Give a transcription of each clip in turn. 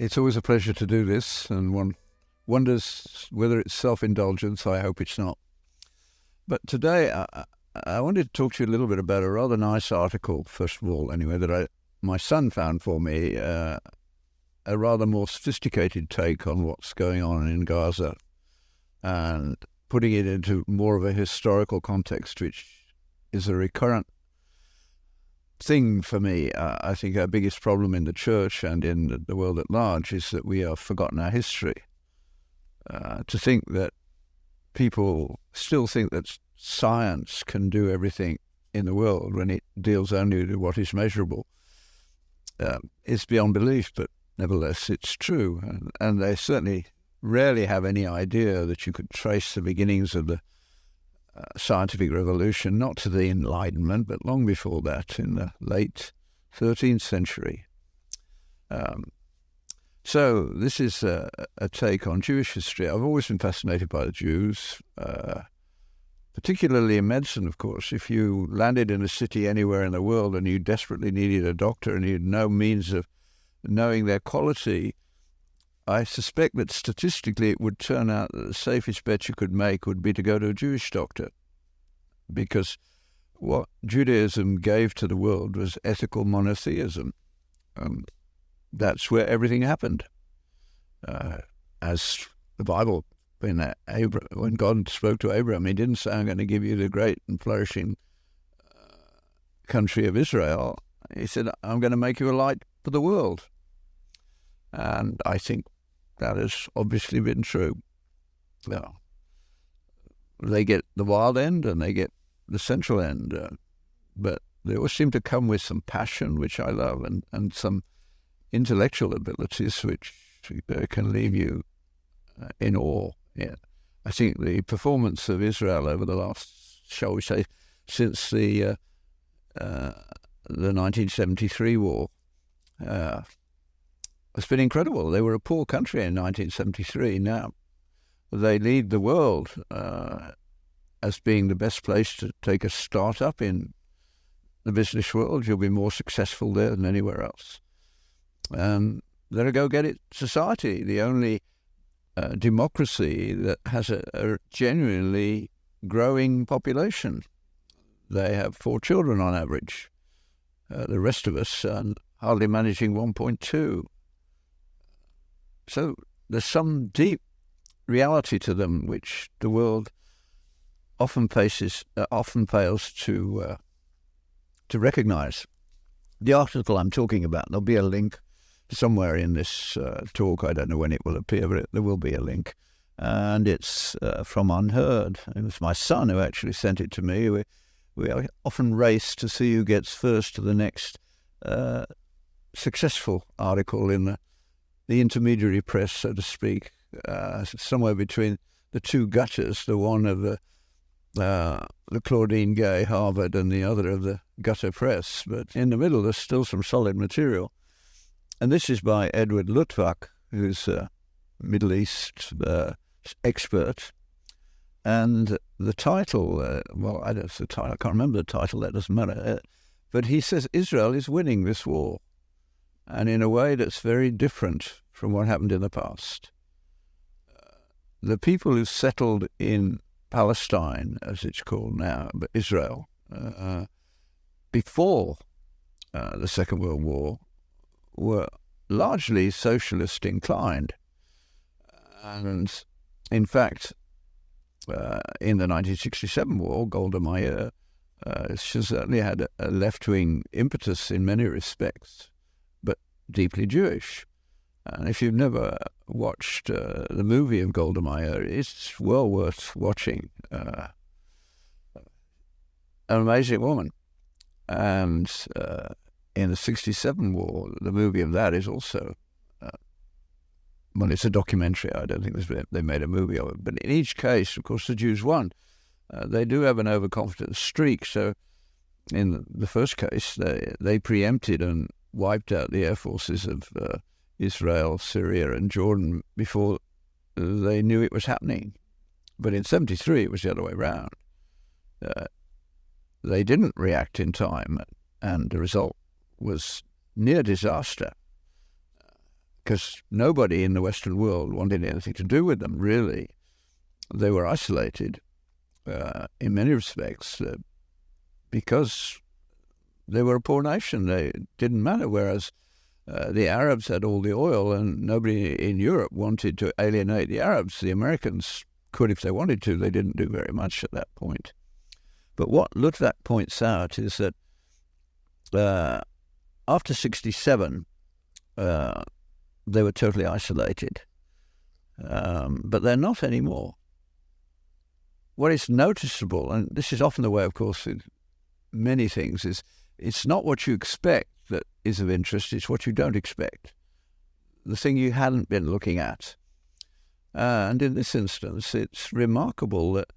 It's always a pleasure to do this, and one wonders whether it's self-indulgence. I hope it's not. But today, I wanted to talk to you a little bit about a rather nice article, first of all, anyway, that my son found for me, a rather more sophisticated take on what's going on in Gaza, and putting it into more of a historical context, which is a recurrent thing for me. I think our biggest problem in the church and in the world at large is that we have forgotten our history. To think that people still think that science can do everything in the world when it deals only with what is measurable is beyond belief, but nevertheless it's true. And they certainly rarely have any idea that you could trace the beginnings of the scientific revolution, not to the Enlightenment, but long before that, in the late 13th century. So this is a take on Jewish history. I've always been fascinated by the Jews, particularly in medicine, of course. If you landed in a city anywhere in the world and you desperately needed a doctor and you had no means of knowing their quality, I suspect that statistically it would turn out that the safest bet you could make would be to go to a Jewish doctor, because what Judaism gave to the world was ethical monotheism. That's where everything happened. As the Bible, when God spoke to Abraham, he didn't say, I'm going to give you the great and flourishing country of Israel. He said, I'm going to make you a light for the world. And I think that has obviously been true. Now, they get the wild end and they get the central end, but they always seem to come with some passion, which I love, and some intellectual abilities which can leave you in awe. Yeah. I think the performance of Israel over the last, shall we say, since the 1973 war, it's been incredible. They were a poor country in 1973. Now they lead the world as being the best place to take a start-up in the business world. You'll be more successful there than anywhere else. They're a go-get-it society, the only democracy that has a genuinely growing population. They have 4 children on average. The rest of us are hardly managing 1.2. So there's some deep reality to them which the world often fails to recognise. The article I'm talking about, there'll be a link somewhere in this talk. I don't know when it will appear, but there will be a link. And it's from Unheard. It was my son who actually sent it to me. We often race to see who gets first to the next successful article in the intermediary press, so to speak, somewhere between the two gutters, the one of the Claudine Gay, Harvard, and the other of the gutter press. But in the middle, there's still some solid material. And this is by Edward Lutvak, who's a Middle East expert. And the title, I can't remember the title, that doesn't matter. But he says Israel is winning this war, and in a way that's very different from what happened in the past. The people who settled in Palestine, as it's called now, but Israel, before the Second World War, were largely socialist inclined. And in fact, in the 1967 war, Golda Meir, she certainly had a left-wing impetus in many respects, but deeply Jewish. And if you've never watched the movie of Golda Meir, it's well worth watching. An amazing woman. And in the 67 war, the movie of that is also, it's a documentary. I don't think they made a movie of it. But in each case, of course, the Jews won. They do have an overconfident streak. So in the first case, they preempted and wiped out the air forces of Israel, Syria, and Jordan before they knew it was happening. But in 73, it was the other way around. They didn't react in time, and the result was near disaster. because nobody in the Western world wanted anything to do with them, really. They were isolated in many respects because they were a poor nation. They didn't matter, whereas the Arabs had all the oil, and nobody in Europe wanted to alienate the Arabs. The Americans could if they wanted to. They didn't do very much at that point. But what Lutvak points out is that after 1967, they were totally isolated. But they're not anymore. What is noticeable, and this is often the way, of course, with many things, is it's not what you expect that is of interest, it's what you don't expect. The thing you hadn't been looking at. And in this instance, it's remarkable that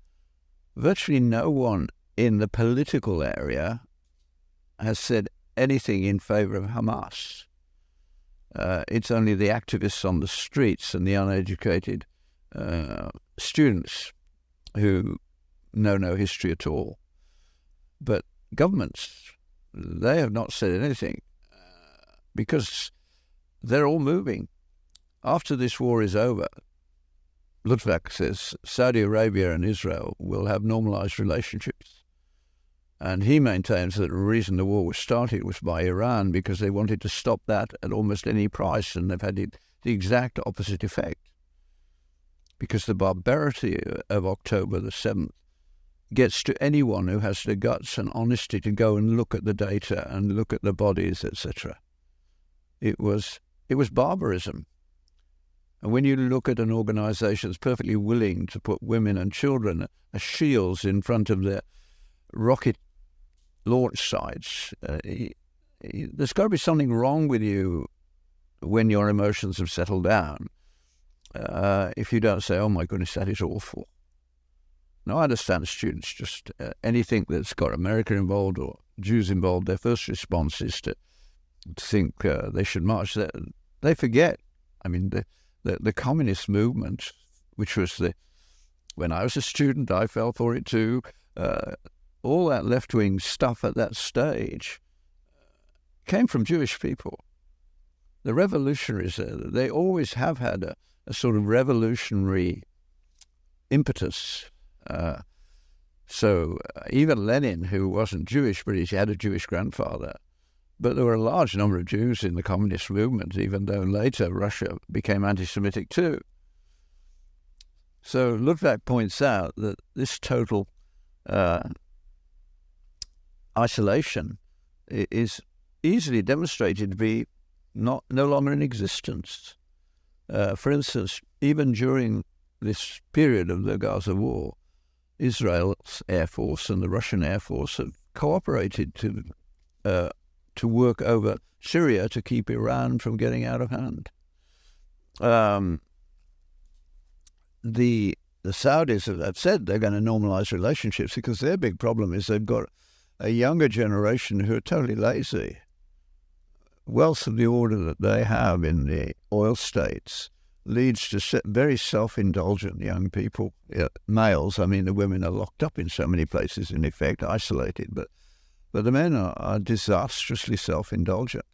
virtually no one in the political area has said anything in favor of Hamas. It's only the activists on the streets and the uneducated students who know no history at all. But governments, they have not said anything because they're all moving. After this war is over, Lutvak says Saudi Arabia and Israel will have normalized relationships. And he maintains that the reason the war was started was by Iran because they wanted to stop that at almost any price, and they've had the exact opposite effect. Because the barbarity of October the 7th gets to anyone who has the guts and honesty to go and look at the data and look at the bodies, etc. It was barbarism. And when you look at an organisation that's perfectly willing to put women and children as shields in front of their rocket launch sites, there's got to be something wrong with you when your emotions have settled down. If you don't say, oh my goodness, that is awful. Now, I understand students, just anything that's got America involved or Jews involved, their first response is to think they should march. They forget, I mean, the communist movement, which was when I was a student, I fell for it too. All that left-wing stuff at that stage came from Jewish people. The revolutionaries, they always have had a sort of revolutionary impetus. So even Lenin, who wasn't Jewish, but he had a Jewish grandfather. But there were a large number of Jews in the communist movement, even though later Russia became anti-Semitic too. So Lutvak points out that this total isolation is easily demonstrated to be no longer in existence. For instance, even during this period of the Gaza war, Israel's Air Force and the Russian Air Force have cooperated to work over Syria to keep Iran from getting out of hand. The Saudis have said they're going to normalize relationships because their big problem is they've got a younger generation who are totally lazy. Wealth of the order that they have in the oil states leads to very self-indulgent young people, males. I mean, the women are locked up in so many places, in effect, isolated, but the men are disastrously self-indulgent.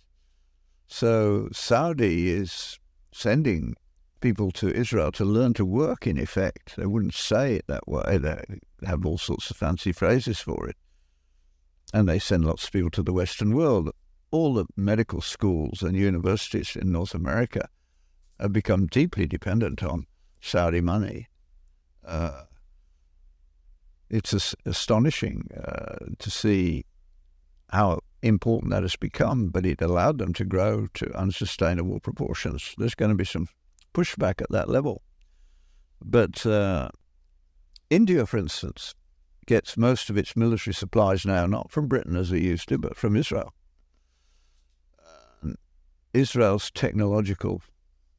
So Saudi is sending people to Israel to learn to work, in effect. They wouldn't say it that way. They have all sorts of fancy phrases for it. And they send lots of people to the Western world. All the medical schools and universities in North America have become deeply dependent on Saudi money. It's astonishing to see how important that has become, but it allowed them to grow to unsustainable proportions. There's going to be some pushback at that level. But India, for instance, gets most of its military supplies now not from Britain as it used to, but from Israel. Israel's technological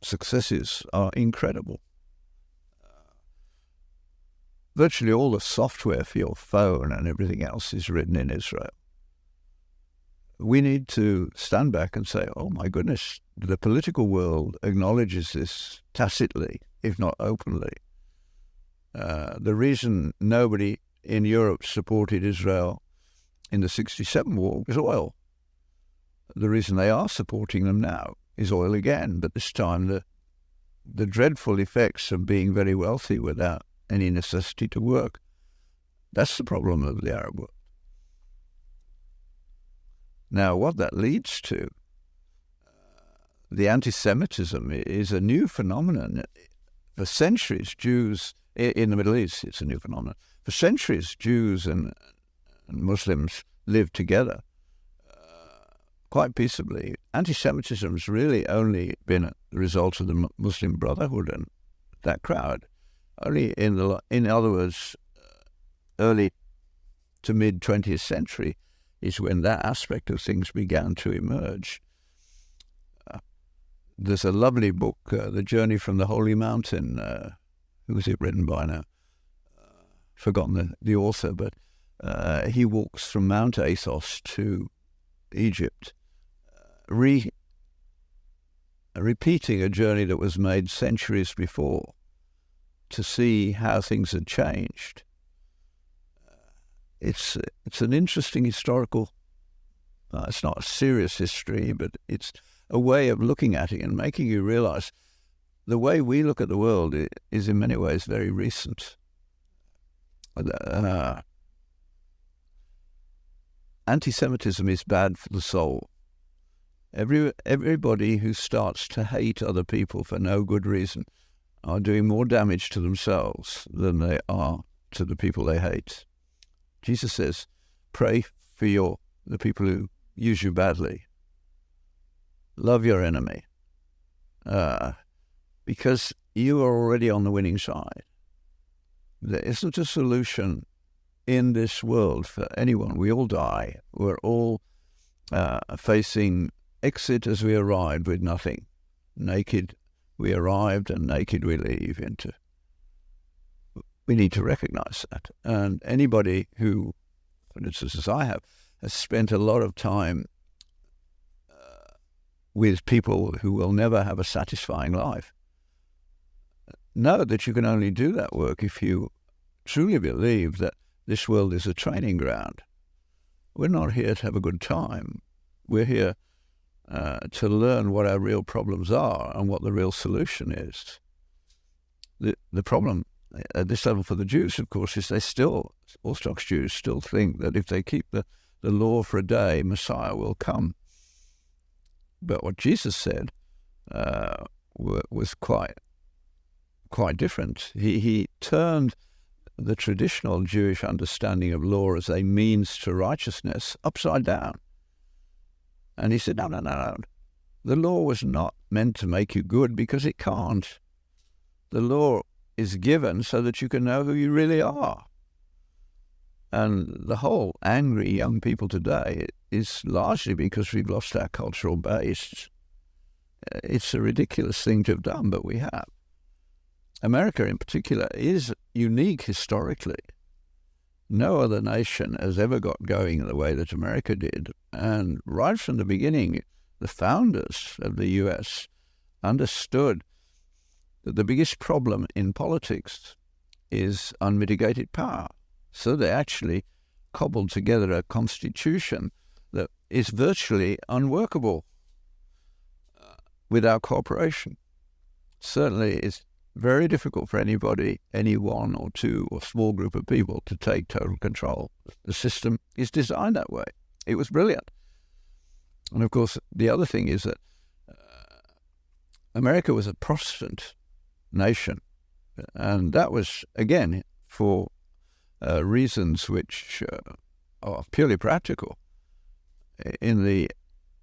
successes are incredible. Virtually all the software for your phone and everything else is written in Israel. We need to stand back and say, oh my goodness, the political world acknowledges this tacitly, if not openly. The reason nobody in Europe supported Israel in the 1967 war was oil. The reason they are supporting them now is oil again, but this time the dreadful effects of being very wealthy without any necessity to work. That's the problem of the Arab world. Now, what that leads to, the anti-Semitism is a new phenomenon. For centuries, Jews, in the Middle East, it's a new phenomenon. For centuries, Jews and Muslims lived together quite peaceably. Anti-Semitism has really only been a result of the Muslim Brotherhood and that crowd. Only in other words, early to mid 20th century is when that aspect of things began to emerge. There's a lovely book, The Journey from the Holy Mountain. Who was it written by now? Forgotten the author, but he walks from Mount Athos to Egypt, repeating a journey that was made centuries before to see how things had changed. It's an interesting historical, it's not a serious history, but it's a way of looking at it and making you realize the way we look at the world is in many ways very recent. Anti-Semitism is bad for the soul. Everybody who starts to hate other people for no good reason are doing more damage to themselves than they are to the people they hate. Jesus says, pray for the people who use you badly. Love your enemy, because you are already on the winning side. There isn't a solution in this world for anyone. We all die. We're all facing exit as we arrived with nothing. Naked we arrived and naked we leave into. We need to recognize that. And anybody who, for instance, as I have, has spent a lot of time with people who will never have a satisfying life, know that you can only do that work if you truly believe that this world is a training ground. We're not here to have a good time. We're here to learn what our real problems are and what the real solution is. The problem at this level for the Jews, of course, is Orthodox Jews still think that if they keep the law for a day, Messiah will come. But what Jesus said was quite different. He turned the traditional Jewish understanding of law as a means to righteousness upside down. And he said, no. The law was not meant to make you good because it can't. The law is given so that you can know who you really are. And the whole angry young people today is largely because we've lost our cultural base. It's a ridiculous thing to have done, but we have. America in particular is unique historically. No other nation has ever got going the way that America did. And right from the beginning, the founders of the US understood that the biggest problem in politics is unmitigated power. So they actually cobbled together a constitution that is virtually unworkable without cooperation. Certainly it's very difficult for anybody, any one or two or small group of people to take total control. The system is designed that way. It was brilliant. And of course, the other thing is that America was a Protestant nation. And that was, again, for reasons which are purely practical. In the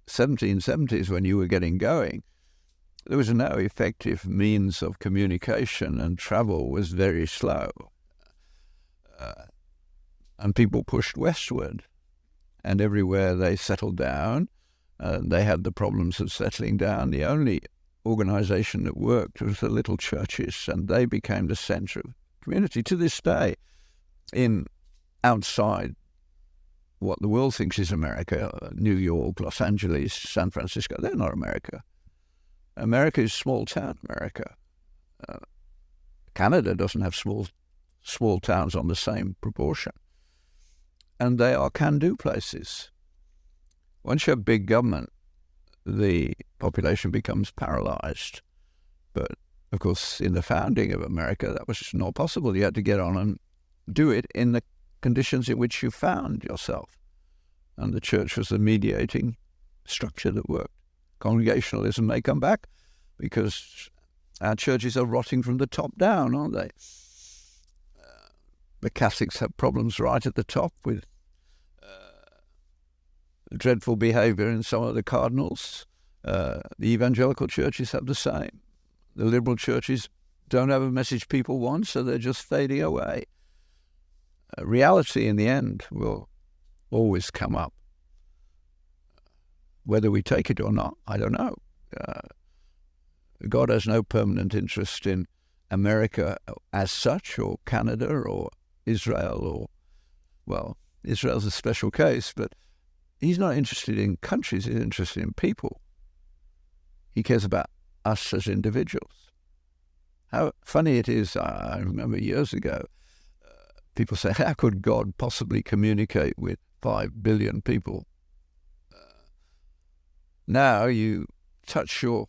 1770s, when you were getting going, there was no effective means of communication and travel was very slow. And people pushed westward. And everywhere they settled down, they had the problems of settling down. The only organization that worked was the little churches, and they became the center of community. To this day, outside what the world thinks is America, New York, Los Angeles, San Francisco, they're not America. America is small town America. Canada doesn't have small towns on the same proportion. And they are can-do places. Once you have big government, the population becomes paralyzed. But, of course, in the founding of America, that was just not possible. You had to get on and do it in the conditions in which you found yourself. And the church was the mediating structure that worked. Congregationalism may come back because our churches are rotting from the top down, aren't they? The Catholics have problems right at the top with dreadful behaviour in some of the cardinals. The evangelical churches have the same. The liberal churches don't have a message people want, so they're just fading away. Reality in the end will always come up. Whether we take it or not, I don't know. God has no permanent interest in America as such, or Canada, or Israel, or, well, Israel's a special case, but he's not interested in countries, he's interested in people. He cares about us as individuals. How funny it is, I remember years ago, people say, how could God possibly communicate with 5 billion people? Now you touch your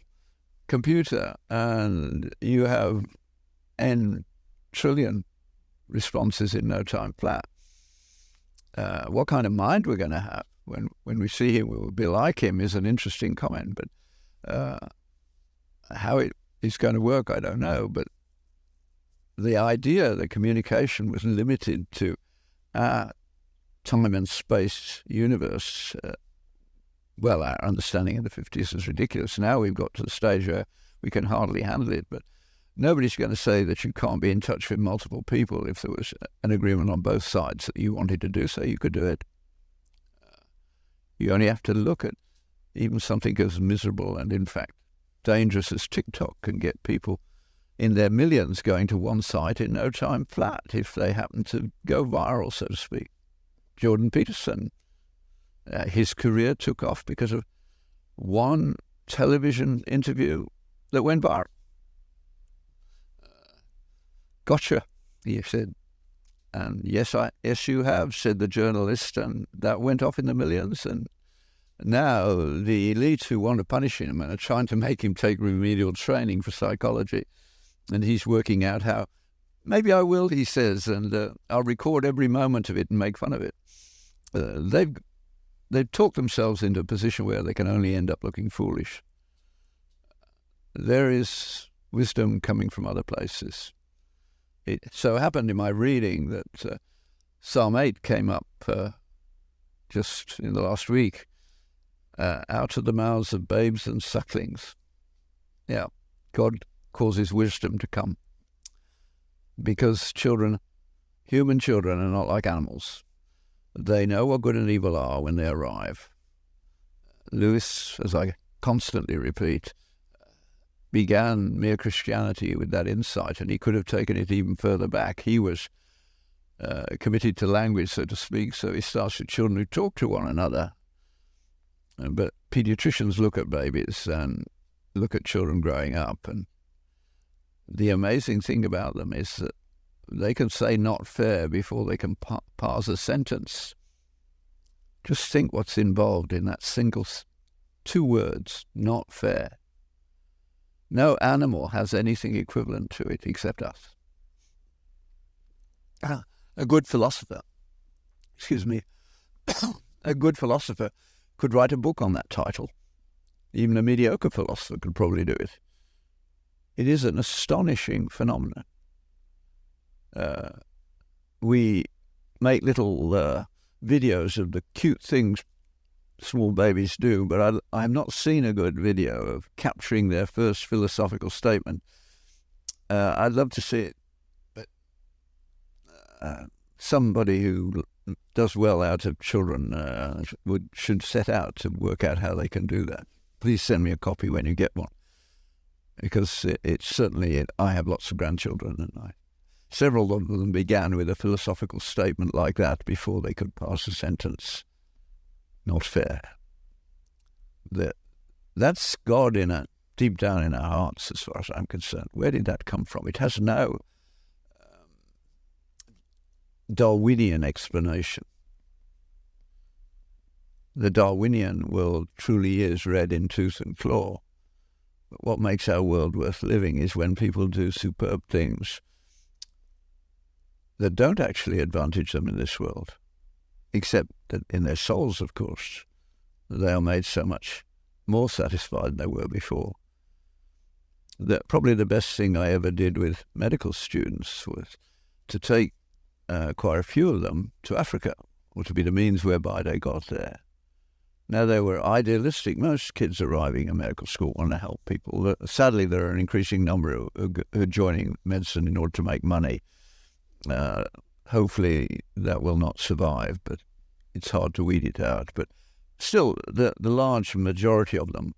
computer and you have n trillion responses in no time flat. What kind of mind we're going to have when we see him, we will be like him, is an interesting comment. But how it is going to work, I don't know. But the idea that communication was limited to our time and space universe, well, our understanding of the 50s is ridiculous. Now we've got to the stage where we can hardly handle it. But nobody's going to say that you can't be in touch with multiple people. If there was an agreement on both sides that you wanted to do so, you could do it. You only have to look at even something as miserable and, in fact, dangerous as TikTok can get people in their millions going to one site in no time flat if they happen to go viral, so to speak. Jordan Peterson, his career took off because of one television interview that went viral. Gotcha, he said. And yes, you have, said the journalist, and that went off in the millions. And now the elites who want to punish him are trying to make him take remedial training for psychology. And he's working out how, maybe I will, he says, and I'll record every moment of it and make fun of it. They've talked themselves into a position where they can only end up looking foolish. There is wisdom coming from other places. It so happened in my reading that Psalm 8 came up just in the last week, out of the mouths of babes and sucklings. Yeah, God causes wisdom to come because human children are not like animals. They know what good and evil are when they arrive. Lewis, as I constantly repeat, began mere Christianity with that insight, and he could have taken it even further back. He was committed to language, so to speak, so he starts with children who talk to one another. But pediatricians look at babies and look at children growing up, and the amazing thing about them is that they can say not fair before they can parse a sentence. Just think what's involved in that single 2 words, not fair. No animal has anything equivalent to it except us. A good philosopher could write a book on that title. Even a mediocre philosopher could probably do it. It is an astonishing phenomenon. We make little videos of the cute things small babies do, but I have not seen a good video of capturing their first philosophical statement. I'd love to see it, but somebody who does well out of children should set out to work out how they can do that. Please send me a copy when you get one, because it's certainly, I have lots of grandchildren, and several of them began with a philosophical statement like that before they could pass a sentence. Not fair. That's God deep down in our hearts, as far as I'm concerned. Where did that come from? It has no Darwinian explanation. the Darwinian world truly is red in tooth and claw. But what makes our world worth living is when people do superb things that don't actually advantage them in this world, except that in their souls, of course, they are made so much more satisfied than they were before. Probably the best thing I ever did with medical students was to take quite a few of them to Africa, or to be the means whereby they got there. Now, they were idealistic. Most kids arriving in medical school want to help people. Sadly, there are an increasing number who are joining medicine in order to make money. Hopefully that will not survive, but it's hard to weed it out. But still, the large majority of them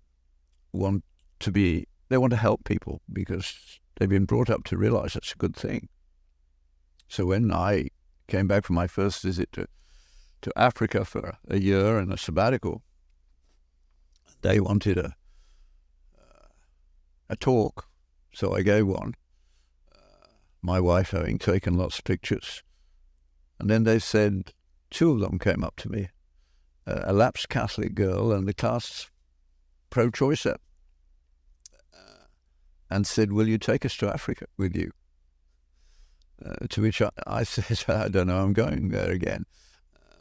want to help people because they've been brought up to realize that's a good thing. So when I came back from my first visit to Africa for a year and a sabbatical, they wanted a talk, so I gave one. My wife having taken lots of pictures. And then they said, two of them came up to me, a lapsed Catholic girl and the class pro-choicer, and said, will you take us to Africa with you? To which I said, I don't know, I'm going there again.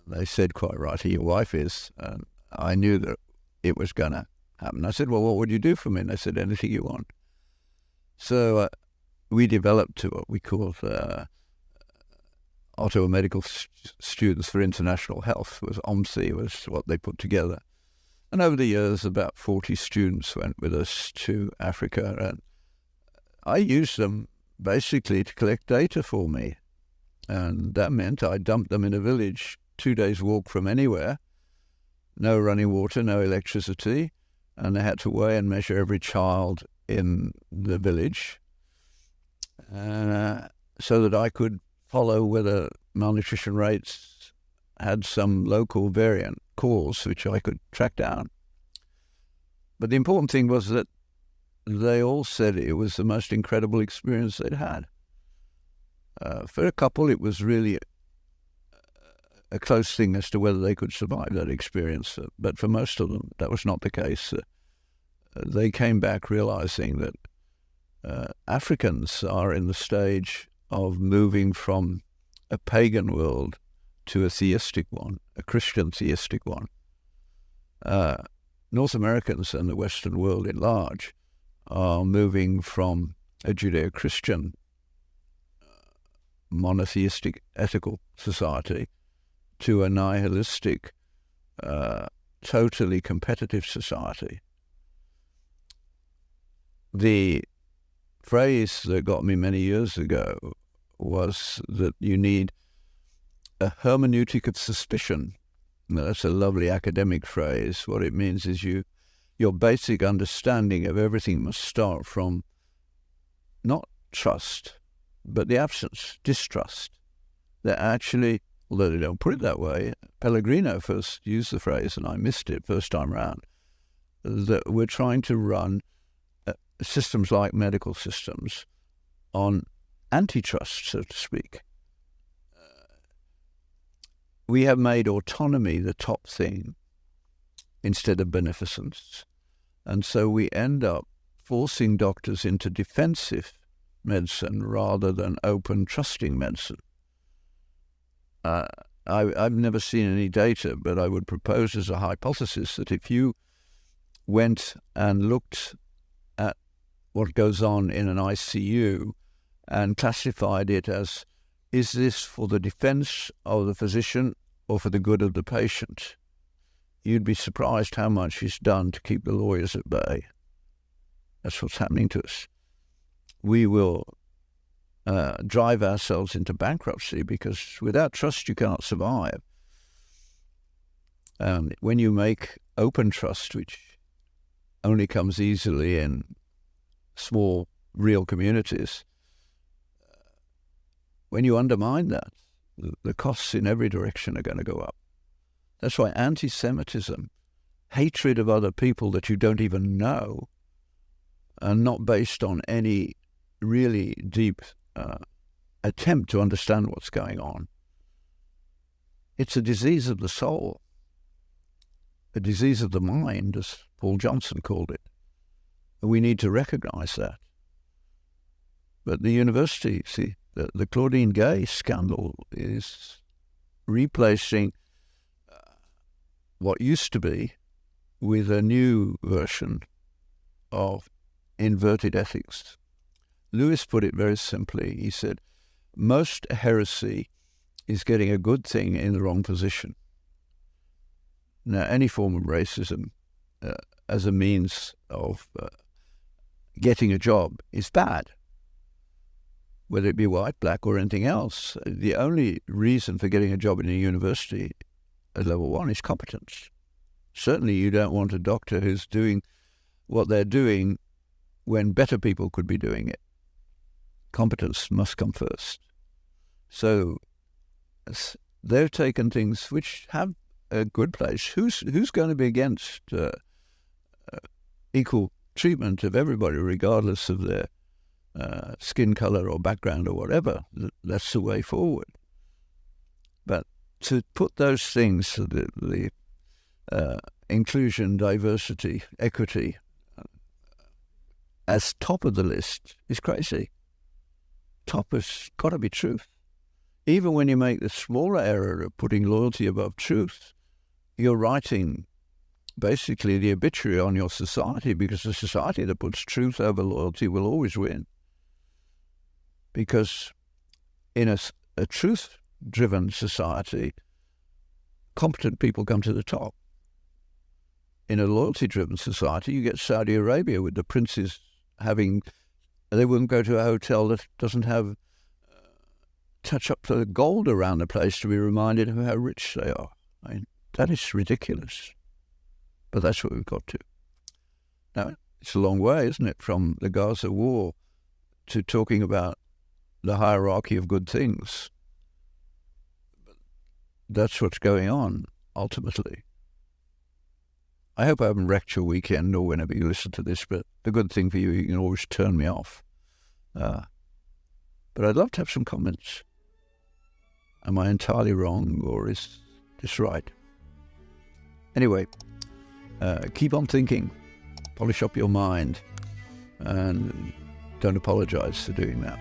They said, quite right, your wife is. And I knew that it was going to happen. I said, well, what would you do for me? And they said, anything you want. So we developed to what we called Ottawa Medical Students for International Health. OMSI was what they put together. And over the years, about 40 students went with us to Africa. And I used them basically to collect data for me. And that meant I dumped them in a village 2 days' walk from anywhere, no running water, no electricity, and they had to weigh and measure every child in the village so that I could follow whether malnutrition rates had some local variant cause which I could track down. But the important thing was that they all said it was the most incredible experience they'd had. For a couple, it was really a close thing as to whether they could survive that experience. But for most of them, that was not the case. They came back realizing that Africans are in the stage of moving from a pagan world to a theistic one, a Christian theistic one. North Americans and the Western world at large are moving from a Judeo-Christian monotheistic ethical society to a nihilistic, totally competitive society. The phrase that got me many years ago was that you need a hermeneutic of suspicion. Now, that's a lovely academic phrase. What it means is your basic understanding of everything must start from not trust, but the absence, distrust. That actually, although they don't put it that way, Pellegrino first used the phrase, and I missed it first time round, that we're trying to run systems like medical systems on antitrust, so to speak. We have made autonomy the top thing instead of beneficence. And so we end up forcing doctors into defensive medicine rather than open, trusting medicine. I've never seen any data, but I would propose as a hypothesis that if you went and looked at what goes on in an ICU and classified it as, is this for the defense of the physician or for the good of the patient, you'd be surprised how much is done to keep the lawyers at bay. That's what's happening to us. We will drive ourselves into bankruptcy because without trust you cannot survive. When you make open trust, which only comes easily in small, real communities, when you undermine that, the costs in every direction are going to go up. That's why anti-Semitism, hatred of other people that you don't even know, and not based on any really deep attempt to understand what's going on. It's a disease of the soul. a disease of the mind, as Paul Johnson called it. And we need to recognize that. But the university, see, the Claudine Gay scandal is replacing what used to be with a new version of inverted ethics. Lewis put it very simply. He said, most heresy is getting a good thing in the wrong position. Now, any form of racism as a means of getting a job is bad, whether it be white, black, or anything else. The only reason for getting a job in a university at level 1 is competence. Certainly you don't want a doctor who's doing what they're doing when better people could be doing it. Competence must come first. So they've taken things which have a good place. Who's going to be against equal treatment of everybody, regardless of their skin color or background or whatever? That's the way forward. But to put those things, the inclusion, diversity, equity, as top of the list is crazy. Top has got to be truth. Even when you make the smaller error of putting loyalty above truth, you're writing basically the obituary on your society, because the society that puts truth over loyalty will always win. Because in a truth-driven society, competent people come to the top. In a loyalty-driven society, you get Saudi Arabia with the princes they wouldn't go to a hotel that doesn't have touch up the gold around the place to be reminded of how rich they are. I mean, that is ridiculous. But that's what we've got to. Now, it's a long way, isn't it, from the Gaza war to talking about the hierarchy of good things. That's what's going on, ultimately. I hope I haven't wrecked your weekend or whenever you listen to this, but the good thing for you, you can always turn me off. But I'd love to have some comments. Am I entirely wrong, or is this right? Anyway, keep on thinking, polish up your mind, and don't apologize for doing that.